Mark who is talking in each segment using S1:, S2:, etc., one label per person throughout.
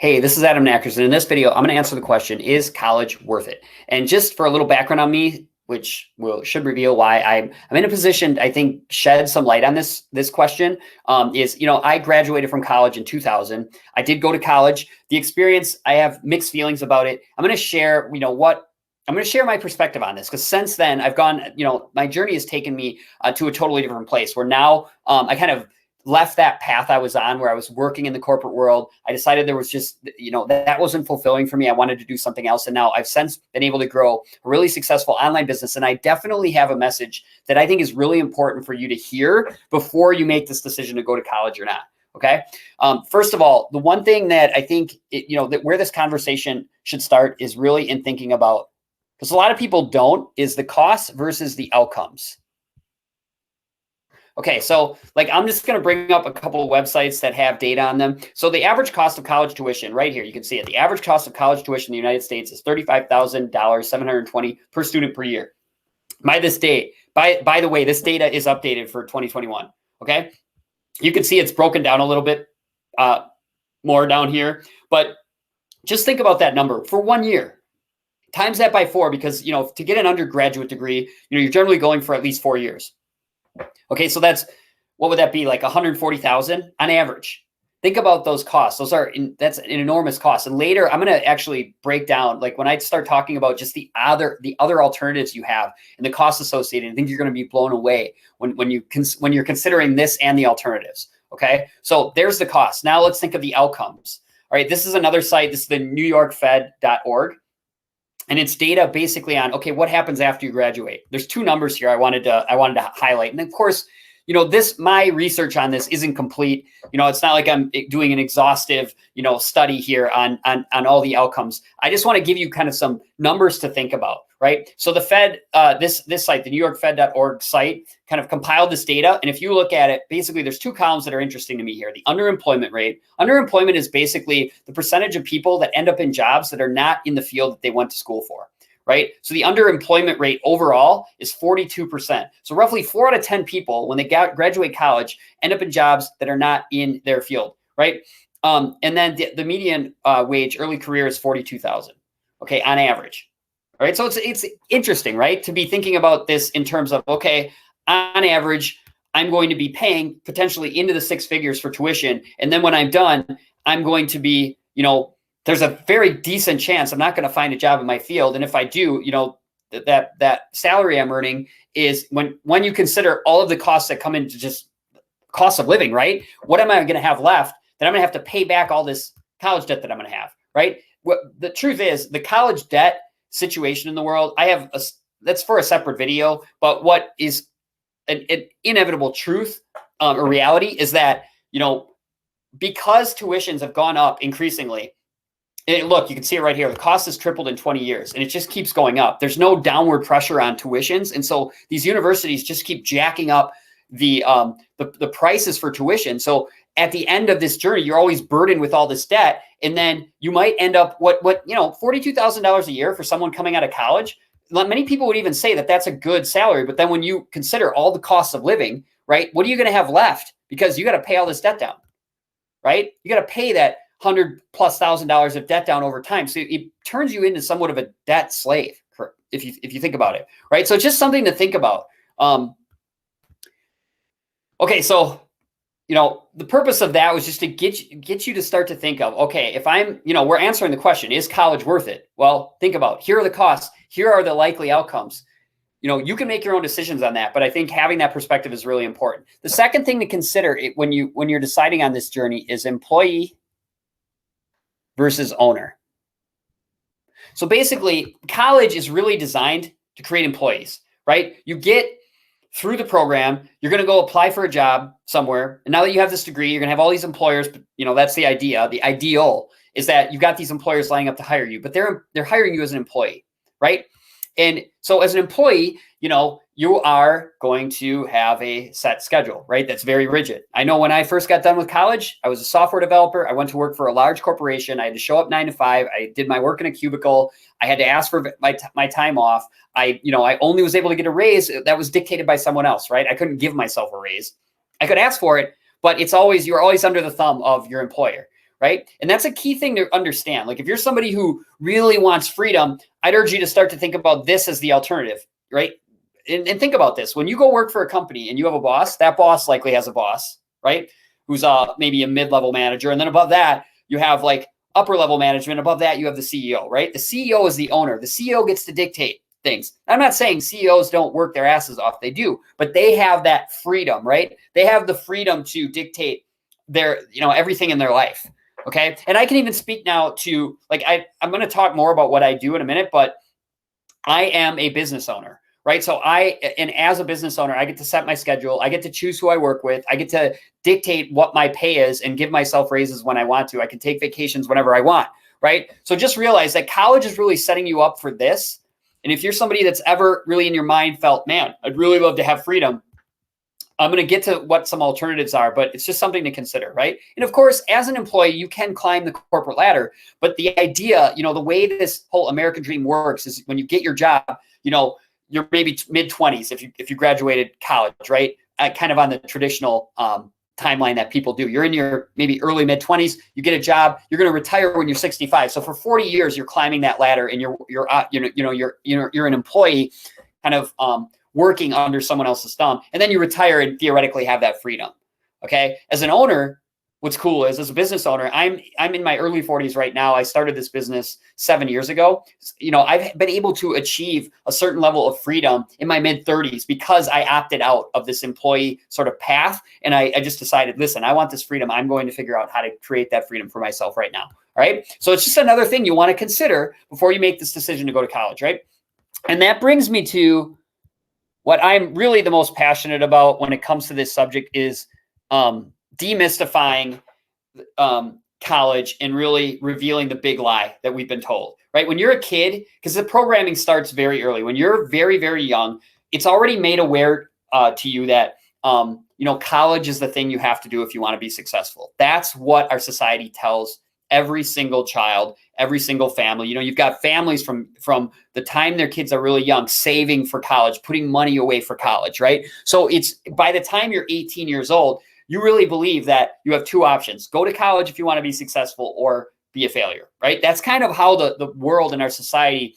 S1: Hey, this is Adam Nackers, and in this video, I'm going to answer the question, is college worth it? And just for a little background on me, which should reveal why I'm in a position, I think, shed some light on this question, I graduated from college in 2000. I did go to college. The experience, I have mixed feelings about it. I'm going to share, I'm going to share my perspective on this because since then I've gone, my journey has taken me to a totally different place where now I kind of left that path I was on where I was working in the corporate world. I decided there was just, that wasn't fulfilling for me. I wanted to do something else. And now I've since been able to grow a really successful online business. And I definitely have a message that I think is really important for you to hear before you make this decision to go to college or not. Okay. First of all, the one thing that I think, that where this conversation should start is really in thinking about, because a lot of people don't, is the costs versus the outcomes. Okay, so I'm just going to bring up a couple of websites that have data on them. So the average cost of college tuition right here, you can see it. The average cost of college tuition in the United States is $35,000, $720 per student per year. By the way, this data is updated for 2021. Okay, you can see it's broken down a little bit more down here, but just think about that number for 1 year. Times that by 4 because, to get an undergraduate degree, you're generally going for at least 4 years. Okay, so what would that be, like 140,000 on average? Think about those costs. That's an enormous cost. And later, I'm going to actually break down, when I start talking about just the other alternatives you have and the costs associated. I think you're going to be blown away when you're considering this and the alternatives. Okay, so there's the cost. Now let's think of the outcomes. All right, this is another site. This is the NewYorkFed.org. And it's data basically on, okay, what happens after you graduate? There's two numbers here I wanted to highlight. And of course, my research on this isn't complete. It's not like I'm doing an exhaustive, study here on all the outcomes. I just want to give you kind of some numbers to think about, right? So the Fed, this site, the NewYorkFed.org site, kind of compiled this data. And if you look at it, basically there's two columns that are interesting to me here. The underemployment rate. Underemployment is basically the percentage of people that end up in jobs that are not in the field that they went to school for. Right? So the underemployment rate overall is 42%. So roughly 4 out of 10 people, when they graduate college, end up in jobs that are not in their field, right? And then the median wage early career is 42,000, okay, on average. All right, so it's interesting, right, to be thinking about this in terms of, okay, on average, I'm going to be paying potentially into the 6 figures for tuition. And then when I'm done, I'm going to be, there's a very decent chance I'm not going to find a job in my field. And if I do, that salary I'm earning is when you consider all of the costs that come into just cost of living, right? What am I going to have left that I'm going to have to pay back all this college debt that I'm going to have, right? The truth is the college debt situation in the world, that's for a separate video, but what is an inevitable truth or reality is that, because tuitions have gone up increasingly, look, you can see it right here. The cost has tripled in 20 years, and it just keeps going up. There's no downward pressure on tuitions, and so these universities just keep jacking up the prices for tuition. So at the end of this journey, you're always burdened with all this debt, and then you might end up $42,000 a year for someone coming out of college. Many people would even say that that's a good salary, but then when you consider all the costs of living, right? What are you going to have left? Because you got to pay all this debt down, right? You got to pay that $100,000+ of debt down over time. So it turns you into somewhat of a debt slave, if you think about it, right? So it's just something to think about. Okay, so the purpose of that was just to get you to start to think of, okay, if I'm, we're answering the question, is college worth it? Well, think about, here are the costs, here are the likely outcomes. You can make your own decisions on that, but I think having that perspective is really important. The second thing to consider when you're deciding on this journey is employee versus owner. So basically, college is really designed to create employees, right? You get through the program, you're going to go apply for a job somewhere. And now that you have this degree, you're going to have all these employers, that's the idea. The ideal is that you've got these employers lining up to hire you, but they're hiring you as an employee, right? And so as an employee, you are going to have a set schedule, right? That's very rigid. I know when I first got done with college, I was a software developer. I went to work for a large corporation. I had to show up 9 to 5. I did my work in a cubicle. I had to ask for my time off. I only was able to get a raise that was dictated by someone else, right? I couldn't give myself a raise. I could ask for it, but you're always under the thumb of your employer, right? And that's a key thing to understand. Like if you're somebody who really wants freedom, I'd urge you to start to think about this as the alternative, right? And think about this. When you go work for a company and you have a boss, that boss likely has a boss, right? Who's maybe a mid-level manager. And then above that, you have like upper level management. Above that, you have the CEO, right? The CEO is the owner. The CEO gets to dictate things. I'm not saying CEOs don't work their asses off. They do, but they have that freedom, right? They have the freedom to dictate their, everything in their life. Okay. And I can even speak now to like, I'm going to talk more about what I do in a minute, but I am a business owner, right? So and as a business owner, I get to set my schedule. I get to choose who I work with. I get to dictate what my pay is and give myself raises when I want to. I can take vacations whenever I want, right? So just realize that college is really setting you up for this. And if you're somebody that's ever really in your mind felt, man, I'd really love to have freedom, I'm going to get to what some alternatives are, but it's just something to consider, right? And of course, as an employee, you can climb the corporate ladder, but the idea, the way this whole American dream works is when you get your job, you're maybe mid-20s if you graduated college, right? Kind of on the traditional timeline that people do. You're in your maybe early mid-20s, you get a job, you're going to retire when you're 65. So for 40 years, you're climbing that ladder, and you're an employee, kind of working under someone else's thumb, and then you retire and theoretically have that freedom. Okay. As an owner, what's cool is as a business owner, I'm in my early 40s right now. I started this business 7 years ago. I've been able to achieve a certain level of freedom in my mid 30s because I opted out of this employee sort of path. And I just decided, listen, I want this freedom. I'm going to figure out how to create that freedom for myself right now. All right. So it's just another thing you want to consider before you make this decision to go to college. Right. And that brings me to what I'm really the most passionate about when it comes to this subject is demystifying college and really revealing the big lie that we've been told, right? When you're a kid, because the programming starts very early, when you're very, very young, it's already made aware to you that, college is the thing you have to do if you want to be successful. That's what our society tells every single child, every single family. You've got families from the time their kids are really young, saving for college, putting money away for college, right? So it's by the time you're 18 years old, you really believe that you have two options: go to college if you want to be successful, or be a failure, right? That's kind of how the world and our society,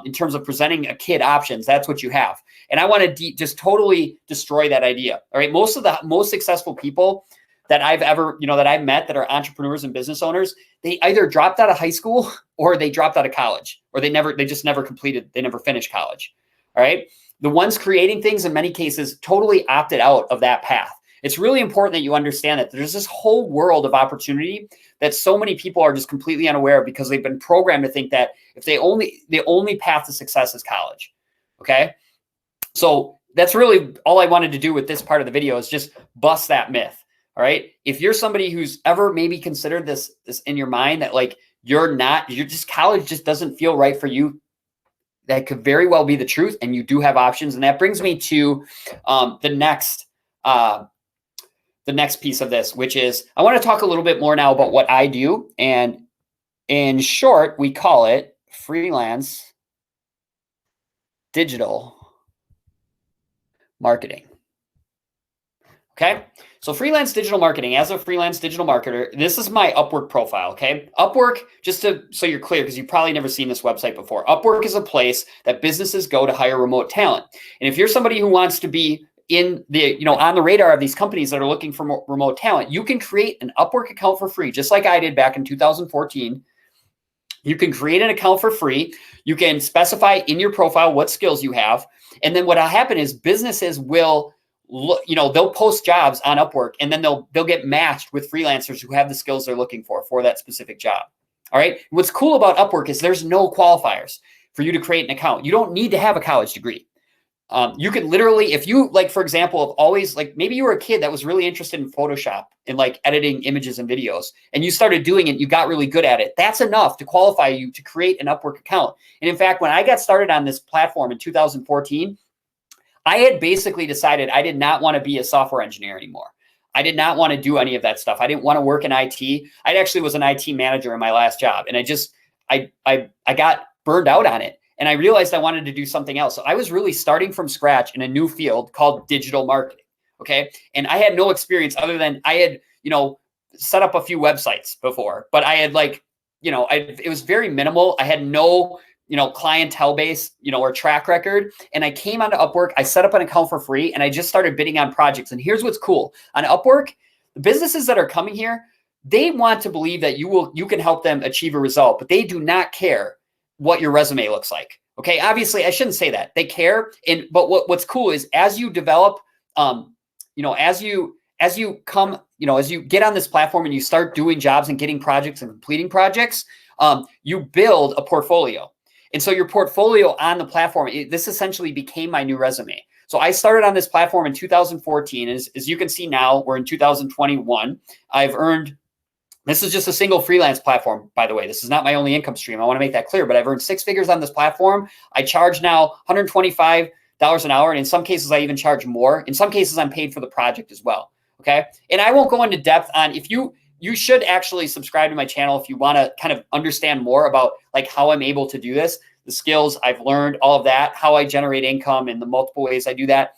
S1: in terms of presenting a kid options, that's what you have. And I want to just totally destroy that idea. All right. Most of the most successful people that I've ever, that I've met that are entrepreneurs and business owners, they either dropped out of high school or they dropped out of college, or they never finished college. All right. The ones creating things in many cases totally opted out of that path. It's really important that you understand that there's this whole world of opportunity that so many people are just completely unaware of because they've been programmed to think that if the only path to success is college. Okay. So that's really all I wanted to do with this part of the video, is just bust that myth. All right. If you're somebody who's ever maybe considered this in your mind that like college just doesn't feel right for you, that could very well be the truth, and you do have options. And that brings me to the next piece of this, which is I want to talk a little bit more now about what I do. And in short, we call it freelance digital marketing. Okay. So freelance digital marketing, as a freelance digital marketer, this is my Upwork profile. Okay. Upwork, so you're clear, because you've probably never seen this website before. Upwork is a place that businesses go to hire remote talent. And if you're somebody who wants to be in the, on the radar of these companies that are looking for remote talent, you can create an Upwork account for free, just like I did back in 2014. You can create an account for free. You can specify in your profile what skills you have. And then what'll happen is businesses will they'll post jobs on Upwork, and then they'll get matched with freelancers who have the skills they're looking for that specific job. All right. What's cool about Upwork is there's no qualifiers for you to create an account. You don't need to have a college degree. You could literally, if you like, for example, have always like, maybe you were a kid that was really interested in Photoshop and like editing images and videos, and you started doing it, you got really good at it. That's enough to qualify you to create an Upwork account. And in fact, when I got started on this platform in 2014, I had basically decided I did not want to be a software engineer anymore. I did not want to do any of that stuff. I didn't want to work in IT. I actually was an IT manager in my last job, and I got burned out on it. And I realized I wanted to do something else. So I was really starting from scratch in a new field called digital marketing. Okay. And I had no experience other than I had, set up a few websites before, but I had like, it was very minimal. I had no, clientele base, or track record. And I came onto Upwork. I set up an account for free and I just started bidding on projects. And here's what's cool on Upwork: the businesses that are coming here, they want to believe that you can help them achieve a result, but they do not care what your resume looks like. Okay. Obviously I shouldn't say that. They care. But what's cool is as you develop, as you come, as you get on this platform and you start doing jobs and getting projects and completing projects, you build a portfolio. And so your portfolio on the platform, this essentially became my new resume. So I started on this platform in 2014. As you can see now, we're in 2021. I've earned, this is just a single freelance platform, by the way. This is not my only income stream. I want to make that clear, but I've earned 6 figures on this platform. I charge now $125 an hour. And in some cases, I even charge more. In some cases, I'm paid for the project as well. Okay. And I won't go into depth on, if you should actually subscribe to my channel if you want to kind of understand more about like how I'm able to do this, the skills I've learned, all of that, how I generate income and the multiple ways I do that.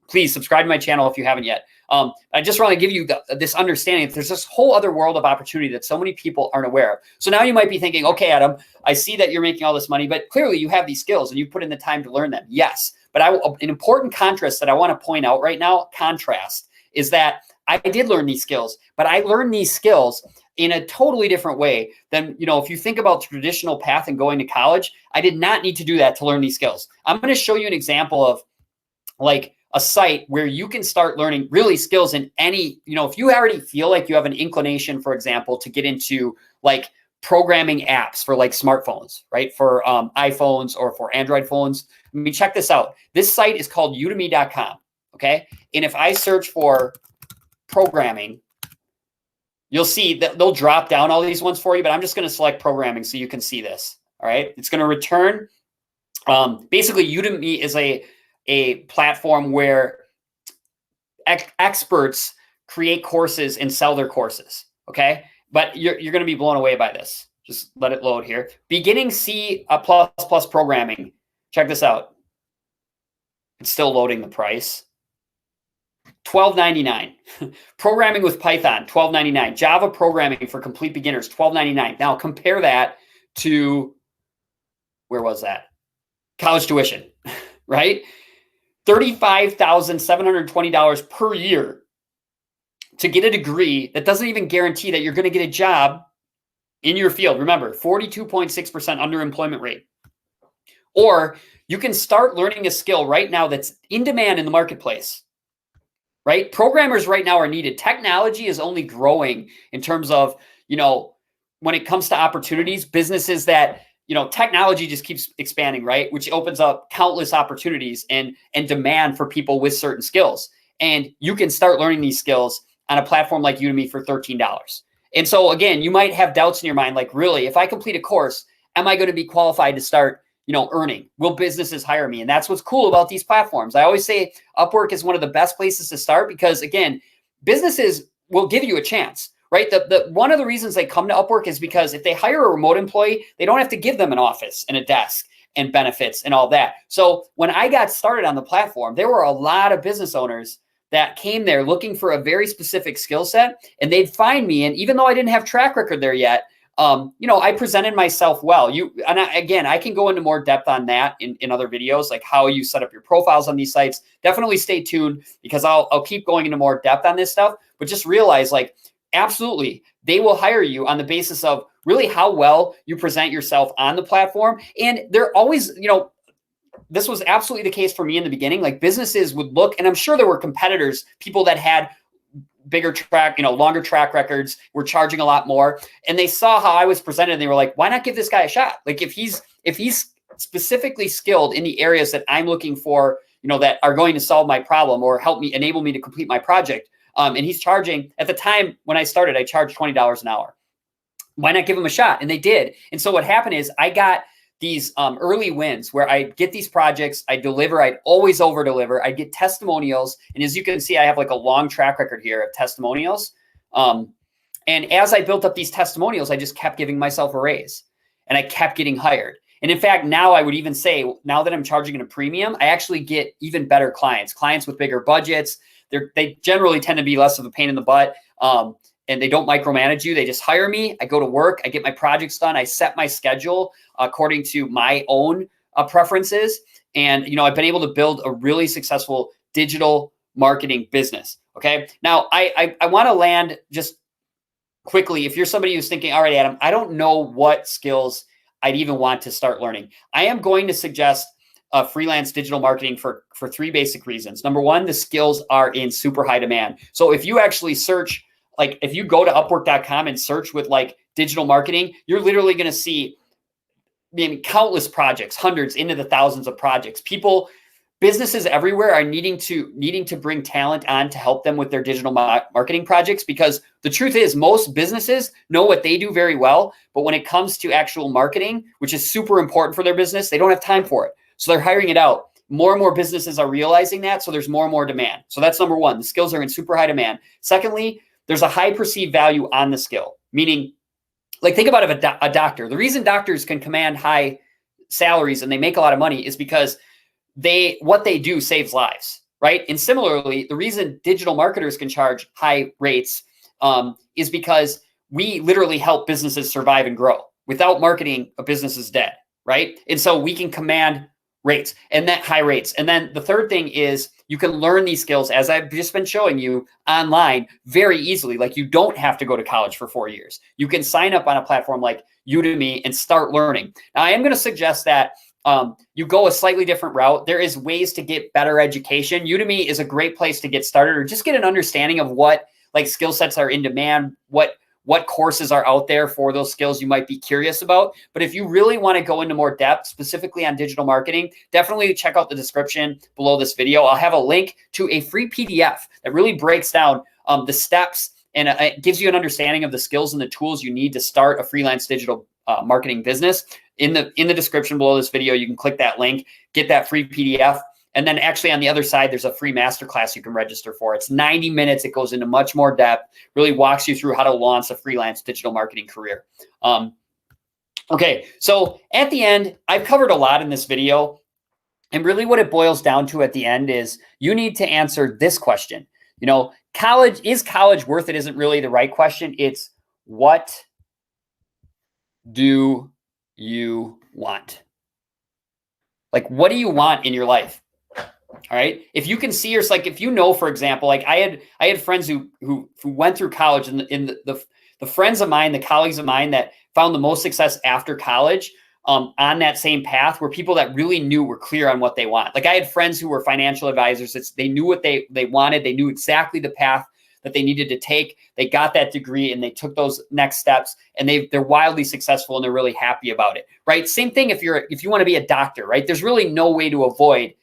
S1: Please subscribe to my channel if you haven't yet. I just want to give you this understanding that there's this whole other world of opportunity that so many people aren't aware of. So now you might be thinking, okay, Adam, I see that you're making all this money, but clearly you have these skills and you put in the time to learn them. Yes. But an important contrast that I want to point out right now, is that I did learn these skills, but I learned these skills in a totally different way than, if you think about the traditional path and going to college, I did not need to do that to learn these skills. I'm going to show you an example of like a site where you can start learning really skills in any, if you already feel like you have an inclination, for example, to get into like programming apps for like smartphones, right? For iPhones or for Android phones. I mean, check this out. This site is called udemy.com. Okay. And if I search for programming, you'll see that they'll drop down all these ones for you, but I'm just going to select programming so you can see this. All right. It's going to return. Basically, Udemy is a platform where experts create courses and sell their courses. Okay. But you're going to be blown away by this. Just let it load here. Beginning C++ programming. Check this out. It's still loading the price. $12.99. Programming with Python, $12.99. Java programming for complete beginners, $12.99. Now compare that to, where was that? College tuition, right? $35,720 per year to get a degree that doesn't even guarantee that you're going to get a job in your field. Remember, 42.6% underemployment rate. Or you can start learning a skill right now that's in demand in the marketplace. Right? Programmers right now are needed. Technology is only growing in terms of, when it comes to opportunities, businesses that, technology just keeps expanding, right? Which opens up countless opportunities and demand for people with certain skills. And you can start learning these skills on a platform like Udemy for $13. And so again, you might have doubts in your mind, like, really, if I complete a course, am I going to be qualified to start earning? Will businesses hire me? And that's what's cool about these platforms. I always say Upwork is one of the best places to start because, again, businesses will give you a chance, right? One of the reasons they come to Upwork is because if they hire a remote employee, they don't have to give them an office and a desk and benefits and all that. So when I got started on the platform, there were a lot of business owners that came there looking for a very specific skill set, and they'd find me. And even though I didn't have track record there yet, I presented myself well. I can go into more depth on that in other videos, like how you set up your profiles on these sites. Definitely stay tuned because I'll keep going into more depth on this stuff. But just realize, like, absolutely, they will hire you on the basis of really how well you present yourself on the platform. And they're always, this was absolutely the case for me in the beginning. Like, businesses would look, and I'm sure there were competitors, people that had bigger track, longer track records, were charging a lot more. And they saw how I was presented and they were like, why not give this guy a shot? Like, if he's specifically skilled in the areas that I'm looking for, that are going to solve my problem or enable me to complete my project. And he's charging, at the time when I started, I charged $20 an hour. Why not give him a shot? And they did. And so what happened is I got these early wins where I get these projects, I deliver, I'd always over deliver, I get testimonials. And as you can see, I have like a long track record here of testimonials. And as I built up these testimonials, I just kept giving myself a raise and I kept getting hired. And in fact, now I would even say, now that I'm charging at a premium, I actually get even better clients with bigger budgets. They generally tend to be less of a pain in the butt. and they don't micromanage you. They just hire me. I go to work. I get my projects done. I set my schedule according to my own preferences. And, I've been able to build a really successful digital marketing business. Okay. Now I want to land just quickly. If you're somebody who's thinking, all right, Adam, I don't know what skills I'd even want to start learning, I am going to suggest freelance digital marketing for 3 basic reasons. Number one, the skills are in super high demand. So if you actually search, like if you go to upwork.com and search with like digital marketing, you're literally going to see countless projects, hundreds into the thousands of projects. Businesses everywhere are needing to bring talent on to help them with their digital marketing projects, because the truth is most businesses know what they do very well, but when it comes to actual marketing, which is super important for their business, they don't have time for it. So they're hiring it out. More and more businesses are realizing that, so there's more and more demand. So that's number one. The skills are in super high demand. Secondly, there's a high perceived value on the skill, meaning, like, think about a doctor. The reason doctors can command high salaries and they make a lot of money is because what they do saves lives, right? And similarly, the reason digital marketers can charge high rates is because we literally help businesses survive and grow. Without marketing, a business is dead, right? And so we can command rates, and that high rates. And then the third thing is you can learn these skills, as I've just been showing you, online very easily. Like, you don't have to go to college for 4 years. You can sign up on a platform like Udemy and start learning. Now, I am going to suggest that you go a slightly different route. There is ways to get better education. Udemy is a great place to get started, or just get an understanding of what like skill sets are in demand, what courses are out there for those skills you might be curious about. But if you really want to go into more depth, specifically on digital marketing, definitely check out the description below this video. I'll have a link to a free PDF that really breaks down the steps, and it gives you an understanding of the skills and the tools you need to start a freelance digital marketing business. In the description below this video, you can click that link, get that free PDF. And then actually on the other side, there's a free masterclass you can register for. It's 90 minutes. It goes into much more depth, really walks you through how to launch a freelance digital marketing career. Okay, so at the end, I've covered a lot in this video. And really what it boils down to at the end is you need to answer this question. Is college worth it isn't really the right question. It's, what do you want? Like, what do you want in your life? All right. If you can see yourself, like, if for example, like I had friends who went through college, and the friends of mine, the colleagues of mine that found the most success after college on that same path were people that really were clear on what they want. Like, I had friends who were financial advisors. They knew what they wanted. They knew exactly the path that they needed to take. They got that degree and they took those next steps, and they're wildly successful, and they're really happy about it. Right. Same thing if you want to be a doctor, right? There's really no way to avoid,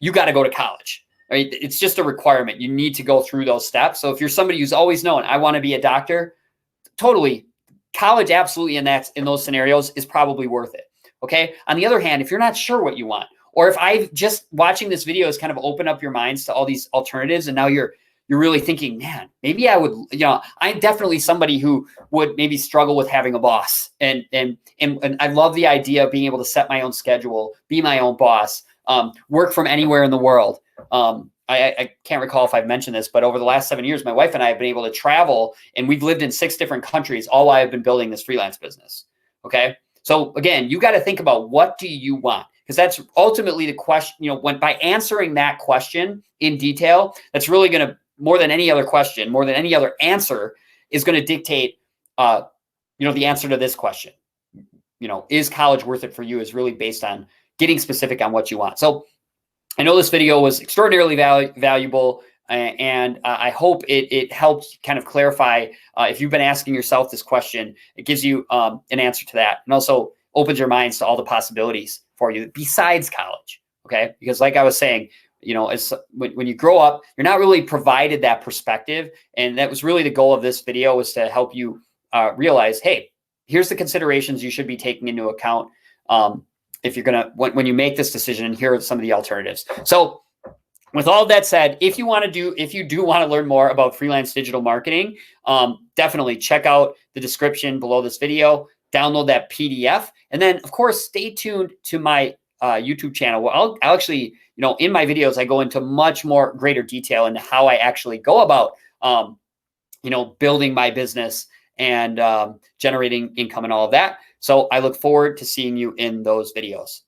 S1: you got to go to college, right? It's just a requirement. You need to go through those steps. So if you're somebody who's always known, I want to be a doctor, totally, college absolutely in those scenarios is probably worth it. Okay. On the other hand, if you're not sure what you want, or if I've just watching this video has kind of opened up your minds to all these alternatives, and now you're really thinking, man, maybe I would, I'm definitely somebody who would maybe struggle with having a boss. And I love the idea of being able to set my own schedule, be my own boss, work from anywhere in the world. I can't recall if I've mentioned this, but over the last 7 years, my wife and I have been able to travel, and we've lived in 6 different countries, all while I've been building this freelance business. Okay. So again, you got to think about, what do you want? Because that's ultimately the question, by answering that question in detail, that's really going to, more than any other question, more than any other answer, is going to dictate, the answer to this question. Is college worth it for you, is really based on getting specific on what you want. So I know this video was extraordinarily valuable, and I hope it helped kind of clarify, if you've been asking yourself this question, it gives you an answer to that, and also opens your minds to all the possibilities for you besides college. Okay. Because like I was saying, when you grow up, you're not really provided that perspective. And that was really the goal of this video, was to help you realize, hey, here's the considerations you should be taking into account if you're going to, when you make this decision, and here are some of the alternatives. So with all that said, if you do want to learn more about freelance digital marketing, definitely check out the description below this video, download that PDF. And then of course, stay tuned to my YouTube channel, where I'll actually, in my videos, I go into much more greater detail into how I actually go about building my business and generating income and all of that. So I look forward to seeing you in those videos.